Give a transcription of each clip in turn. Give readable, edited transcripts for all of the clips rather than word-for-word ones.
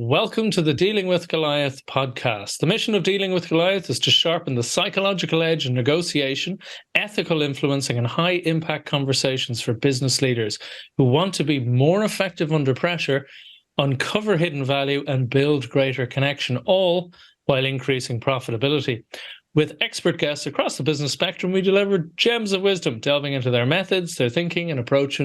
Welcome to the Dealing with Goliath podcast. The mission of Dealing with Goliath is to sharpen the psychological edge in negotiation, ethical influencing, and high-impact conversations for business leaders who want to be more effective under pressure, uncover hidden value, and build greater connection, all while increasing profitability. With expert guests across the business spectrum, we deliver gems of wisdom, delving into their methods, their thinking, and approach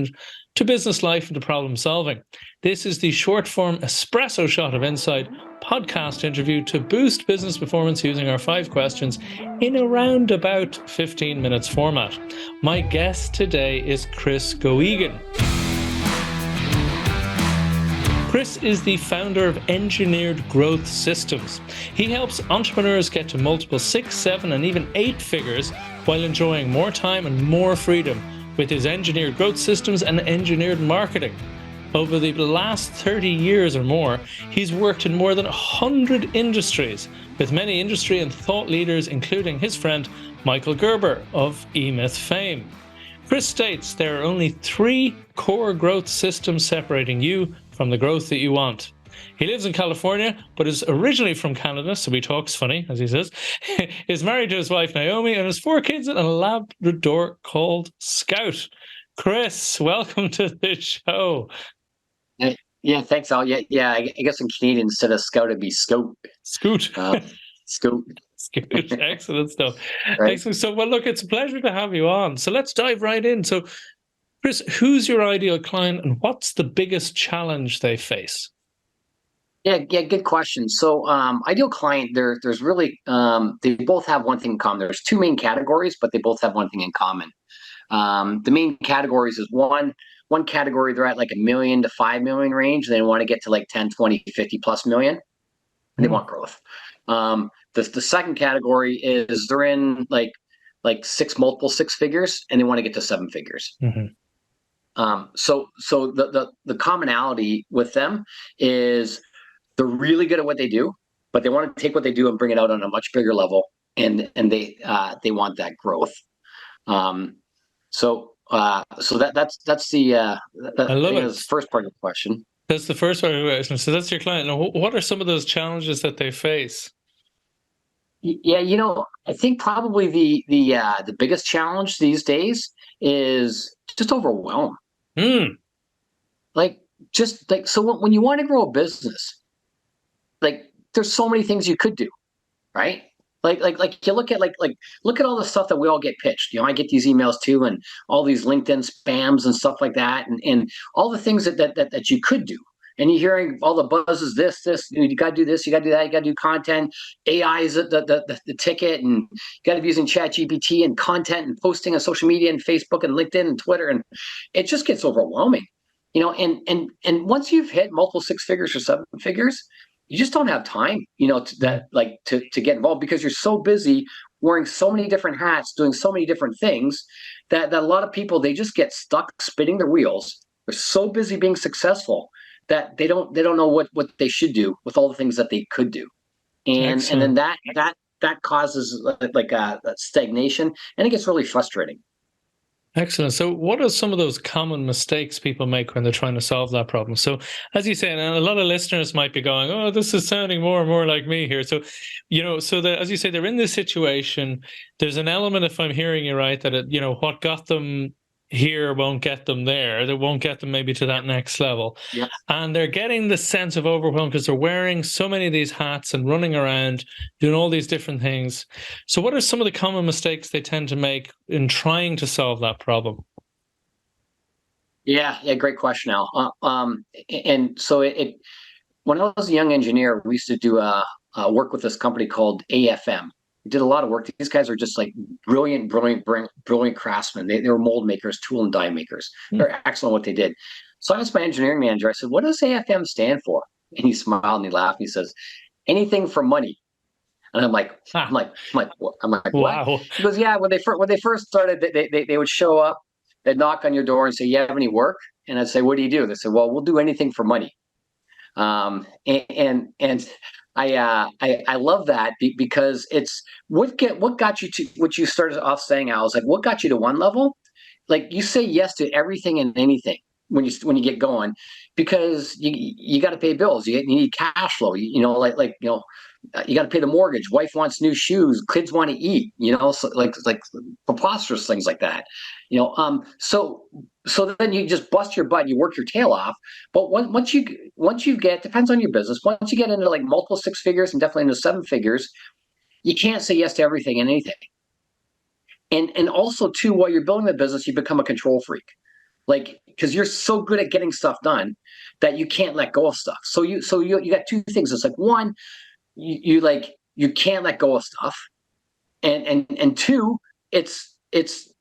to business life and to problem solving. This is the short-form espresso shot of insight podcast interview to boost business performance using our 5 questions in around about 15 minutes format. My guest today is Chris Goegan. Chris is the founder of Engineered Growth Systems. He helps entrepreneurs get to multiple 6, 7, and even 8 figures while enjoying more time and more freedom with his engineered growth systems and engineered marketing. Over the last 30 years or more, he's worked in more than 100 industries with many industry and thought leaders, including his friend Michael Gerber of eMyth fame. Chris states there are only 3 core growth systems separating you from the growth that you want. He lives in California, but is originally from Canada, so he talks funny, as he says. Is married to his wife, Naomi, and has 4 kids and a Labrador called Scout. Chris, welcome to the show. Yeah, thanks, Al. Yeah. I guess in Canadian, instead of Scout, it'd be Scout. Scoot. Scout. Scoot. Excellent stuff. Right. Excellent. So, well, look, it's a pleasure to have you on. So let's dive right in. So, Chris, who's your ideal client and what's the biggest challenge they face? Yeah, good question. So, ideal client, there's really, they both have one thing in common. There's 2 main categories, but they both have one thing in common. The main categories is one category, they're at like $1 million to $5 million range. They want to get to like 10, 20, 50 plus million. And they want growth. The second category is they're in like multiple 6 figures, and they want to get to 7 figures. So the commonality with them is they're really good at what they do, but they want to take what they do and bring it out on a much bigger level, and they want that growth. So that's the I love it. That's the first part of the question. That's the first part of the question. So that's your client. Now, what are some of those challenges that they face? Yeah, I think probably the biggest challenge these days is just overwhelm. So when you want to grow a business, there's so many things you could do, right? Like you look at look at all the stuff that we all get pitched. I get these emails too, and all these LinkedIn spams and stuff like that, and all the things that you could do. And you're hearing all the buzzes, this, you got to do this, you got to do that, you got to do content. AI is the ticket, and you got to be using ChatGPT and content and posting on social media and Facebook and LinkedIn and Twitter, and it just gets overwhelming. And once you've hit multiple 6 figures or 7 figures, you just don't have time, to get involved, because you're so busy wearing so many different hats, doing so many different things that a lot of people, they just get stuck spinning their wheels. They're so busy being successful that they don't know what they should do with all the things that they could do. And then that causes like a stagnation, and it gets really frustrating. Excellent. So what are some of those common mistakes people make when they're trying to solve that problem? So as you say, and a lot of listeners might be going, oh, this is sounding more and more like me here. So, as you say, they're in this situation. There's an element, if I'm hearing you right, that, what got them here won't get them there. That won't get them maybe to that next level. Yeah. And they're getting the sense of overwhelm because they're wearing so many of these hats and running around doing all these different things. So what are some of the common mistakes they tend to make in trying to solve that problem? Yeah, great question, Al. And so when I was a young engineer, we used to do work with this company called AFM. We did a lot of work. These guys are just like brilliant craftsmen. They were mold makers, tool and die makers. They're excellent at what they did. So I asked my engineering manager, I said, what does AFM stand for? And he smiled and he laughed. And he says, anything for money. And I'm like, what? Wow. He goes, yeah. When they first started, they would show up, they'd knock on your door and say, you have any work? And I'd say, what do you do? They said, well, we'll do anything for money. And I love that because it's what got you to what you started off saying. I was like, what got you to one level? Like, you say yes to everything and anything. when you get going, because you got to pay bills. You need cash flow. You got to pay the mortgage. Wife wants new shoes. Kids want to eat. So like preposterous things like that. So then you just bust your butt. And you work your tail off. But once you get, depends on your business. Once you get into like multiple six figures and definitely into seven figures, you can't say yes to everything and anything. And also too, while you're building the business, you become a control freak. Like, because you're so good at getting stuff done that you can't let go of stuff. So you got two things. It's like, one, you can't let go of stuff, and two, it's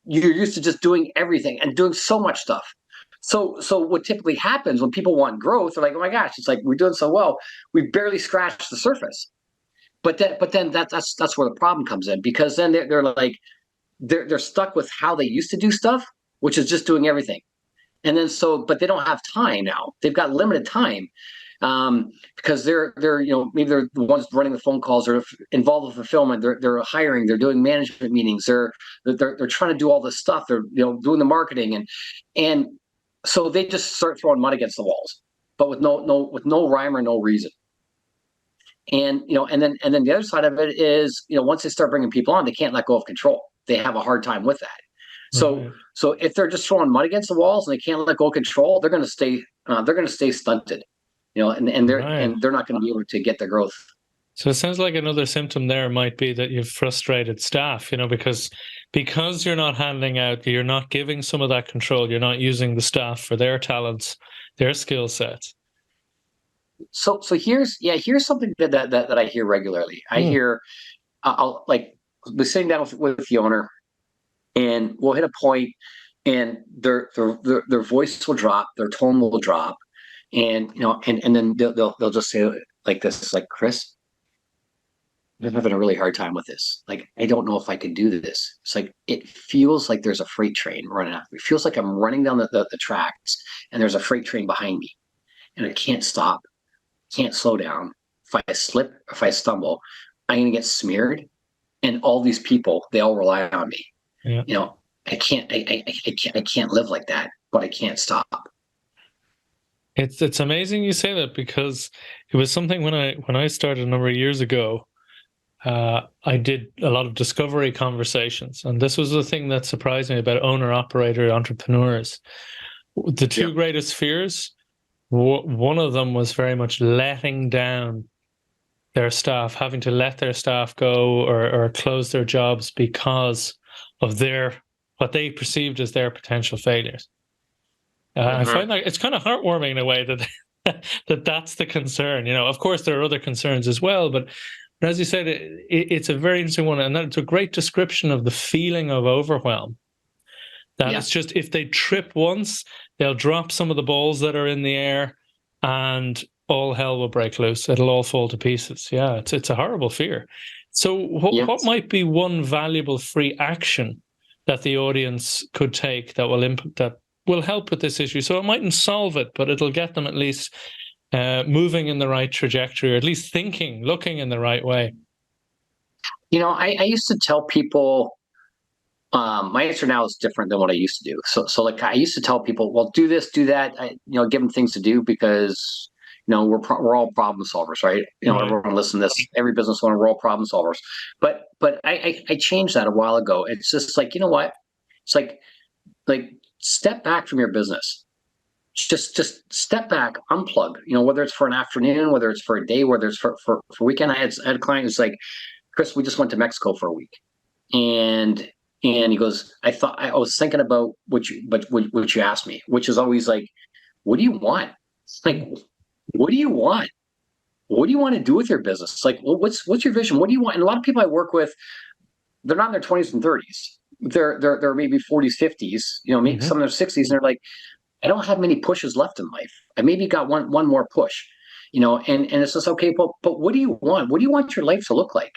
you're used to just doing everything and doing so much stuff. So what typically happens when people want growth, they're like, oh my gosh, it's like we're doing so well, we barely scratched the surface. But then that's where the problem comes in, because then they're like they're stuck with how they used to do stuff, which is just doing everything. And then but they don't have time now. They've got limited time, because they're maybe they're the ones running the phone calls, or involved with fulfillment. They're hiring. They're doing management meetings. They're trying to do all this stuff. They're doing the marketing, and so they just start throwing mud against the walls, but with no rhyme or no reason. And then the other side of it is, once they start bringing people on, they can't let go of control. They have a hard time with that. So if they're just throwing mud against the walls and they can't let go of control, they're going to stay stunted, and they're not going to be able to get the growth. So it sounds like another symptom there might be that you've frustrated staff, because you're not handing out, you're not giving some of that control, you're not using the staff for their talents, their skill sets. So here's something that I hear regularly. I hear, I'll like be sitting down with the owner, and we'll hit a point, and their voice will drop, their tone will drop, and and then they'll just say like this. It's like, Chris, I'm having a really hard time with this. Like, I don't know if I can do this. It's like, it feels like there's a freight train running out. It feels like I'm running down the tracks, and there's a freight train behind me, and I can't stop, can't slow down. If I slip, if I stumble, I'm going to get smeared. And all these people, they all rely on me. Yeah. I can't live like that, but I can't stop. It's amazing you say that, because it was something when I started a number of years ago. I did a lot of discovery conversations, and this was the thing that surprised me about owner-operator entrepreneurs. The two greatest fears, one of them was very much letting down their staff, having to let their staff go or close their jobs because of what they perceived as their potential failures. I find that it's kind of heartwarming in a way that that's the concern. Of course, there are other concerns as well, but as you said, it's a very interesting one, and it's a great description of the feeling of overwhelm. That it's just, if they trip once, they'll drop some of the balls that are in the air, and all hell will break loose. It'll all fall to pieces. Yeah, it's a horrible fear. So what might be one valuable free action that the audience could take that will help with this issue? So it mightn't solve it, but it'll get them at least moving in the right trajectory, or at least looking in the right way. I used to tell people, my answer now is different than what I used to do. So like, I used to tell people, well, do this, do that, give them things to do, because we're all problem solvers, right? Everyone listen to this, every business owner, we're all problem solvers. But I changed that a while ago. It's just like, you know what? It's like step back from your business. Just step back, unplug. Whether it's for an afternoon, whether it's for a day, whether it's for weekend. I had a client who's like, Chris, we just went to Mexico for a week, and he goes, I was thinking about what you asked me, which is always like, what do you want? Like, what do you want? What do you want to do with your business? Like, what's your vision? What do you want? And a lot of people I work with, they're not in their 20s and 30s. They're maybe 40s, 50s. Maybe some in their 60s, and they're like, I don't have many pushes left in life. I maybe got one more push. And it's just, okay, but what do you want? What do you want your life to look like?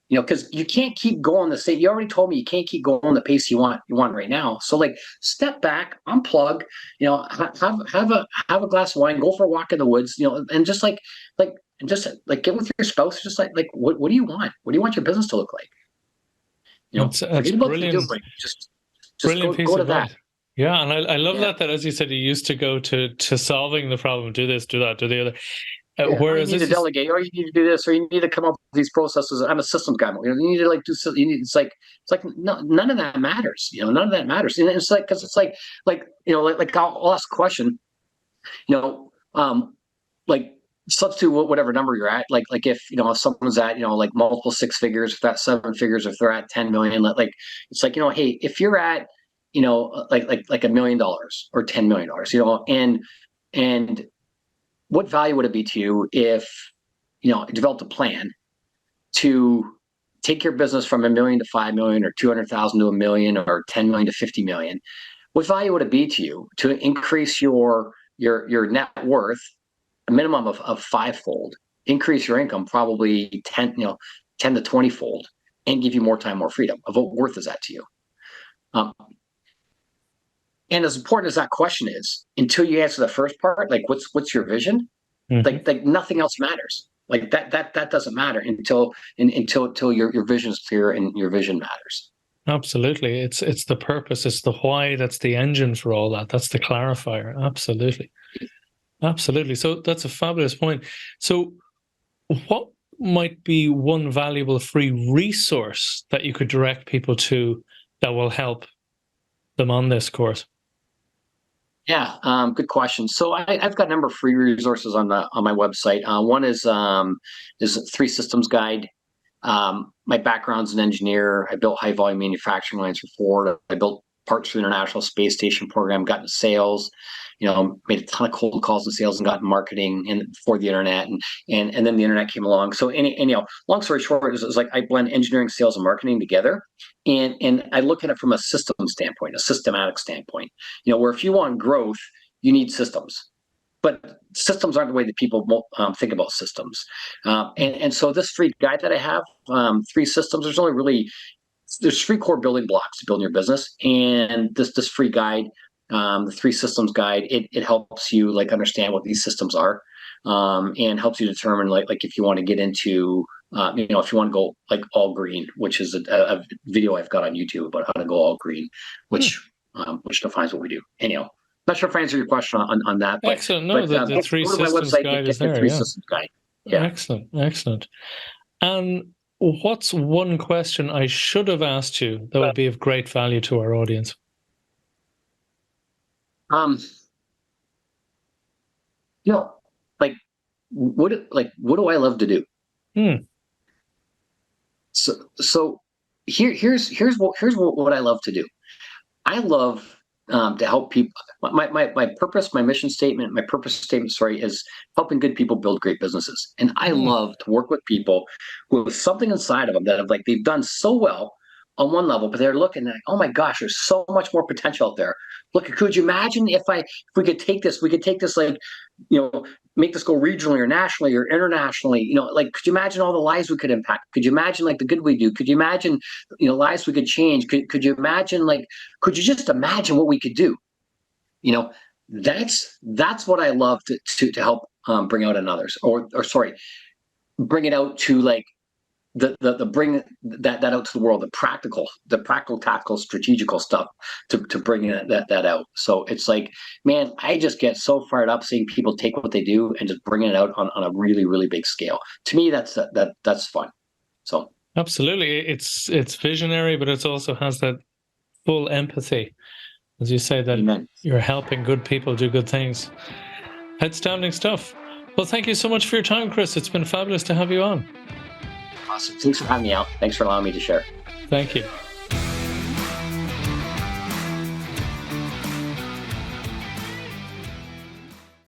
Because you can't keep going the same. You already told me you can't keep going the pace you want right now. So like, step back, unplug. Have a glass of wine, go for a walk in the woods. And just get with your spouse. Just like what do you want? What do you want your business to look like? That's forget about brilliant. the doing. Just Brilliant piece go to of that. advice. Yeah, and I love Yeah. that as you said, you used to go to solving the problem, do this, do that, do the other. Yeah, or you Whereas need to this is, delegate, or you need to do this, or you need to come up with these processes. I'm a systems guy. You need to like do. You need. It's like no, none of that matters. None of that matters. And it's like because it's like I'll ask a question. You know, like substitute whatever number you're at. Like if someone's at like multiple six figures, if that's seven figures, if they're at 10 million, like it's like hey, if you're at like $1 million or $10 million, and what value would it be to you if developed a plan to take your business from 1 million to 5 million, or 200,000 to 1 million, or 10 million to 50 million? What value would it be to you to increase your net worth a minimum of fivefold, increase your income probably 10 to 20 fold, and give you more time, more freedom? Of what worth is that to you? Um, and as important as that question is, until you answer the first part, like what's your vision, Mhm. like nothing else matters. Like that doesn't matter until your vision is clear and your vision matters. Absolutely. It's the purpose, it's the why, that's the engine for all that. That's the clarifier. Absolutely. Absolutely. So that's a fabulous point. So what might be one valuable free resource that you could direct people to that will help them on this course? Yeah, good question. So I've got a number of free resources on my website. One is a three systems guide. My background's an engineer. I built high volume manufacturing lines for Ford. I built parts for the International Space Station program. Got into sales. Made a ton of cold calls in sales and got in marketing and for the internet, and then the internet came along. So long story short, is like I blend engineering, sales, and marketing together, and I look at it from a system standpoint, a systematic standpoint. Where if you want growth, you need systems, but systems aren't the way that people think about systems. And so this free guide that I have, three systems. There's three core building blocks to building your business, and this free guide, the three systems guide, it helps you like understand what these systems are, and helps you determine like if you want to get into if you want to go like all green, which is a video I've got on YouTube about how to go all green, Hmm. which defines what we do. Anyhow, not sure if I answered your question on that, but Excellent. No, the three go to my systems website, guide is get the there. three Yeah. systems guide. Yeah. Excellent. Excellent. And what's one question I should have asked you that would be of great value to our audience? Um, you know, like what do I love to do? Hmm. So here's what I love to do. I love to help people. My purpose, my mission statement, my purpose statement, sorry, is helping good people build great businesses. And I Hmm. love to work with people who have something inside of them that have like they've done so well on one level, but they're looking like, oh my gosh, there's so much more potential out there. Look, could you imagine if we could take this like, you know, make this go regionally or nationally or internationally, like could you imagine all the lives we could impact? Could you imagine like the good we do? Could you imagine, lives we could change? Could you imagine like could you just imagine what we could do? You know, that's what I love to help bring out in others, or sorry, bring it out to like the bring that out to the world, the practical, tactical, strategical stuff to bring that out. So it's like, man, I just get so fired up seeing people take what they do and just bringing it out on a really really big scale. To me, that's fun. So Absolutely. It's visionary, but it also has that full empathy. As you say, that amen. you're helping good people do good things. Outstanding stuff. Well, thank you so much for your time, Chris. It's been fabulous to have you on. Awesome. Thanks for having me out. Thanks for allowing me to share. Thank you.